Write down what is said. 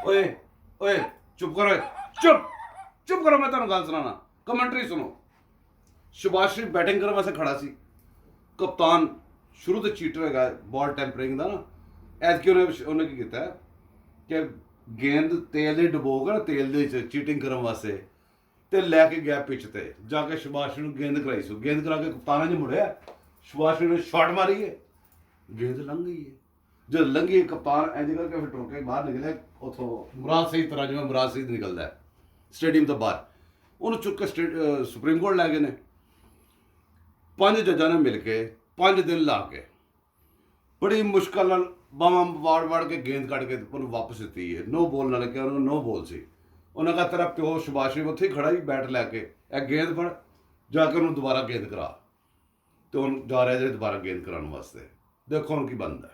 ओए ओए चुप करो, चुप चुप करो, मैं तेन गल सुनाना, कमेंट्री सुनो। शुभाश्री बैटिंग करने वास्ते खड़ा सी, कप्तान शुरू तो चीटर है बॉल टैंपरिंग का ना, ऐतकी उन्हें की किया कि गेंद तेल में डुबो के ना, तेल दे चीटिंग करने वास्ते ते लैके गया पिच ते जाके शुभाश्री गेंद कराई सो, गेंद करा के कप्तान ने मुड़िया, शुभाश्री ने शॉट मारी है, गेंद लंघ गई है। जो लंघी कप्तान इंज करके फिर टुर के बाहर निकले उतों मुराद सही तरह जिवें मुराद सही निकलता है स्टेडियम तो बाहर, उन्होंने चुक के सुप्रीम कोर्ट लै गए ने। 5 जजा ने मिल के 5 दिन ला के बड़ी मुश्किल नाल बावां वाड़ के गेंद कट के उन्होंने वापस दी है। नो बॉल ना लगे, उन्होंने नो बॉल सी। उन्हें कहा तेरा प्यो शुभाश्री उत्थे ही खड़ा ही बैट लैके ए गेंद फड़ जाके उन्होंने दोबारा गेंद करा, तो हम जा रहे थे दोबारा गेंद कराने वास्ते। देखो उनकी बंद है।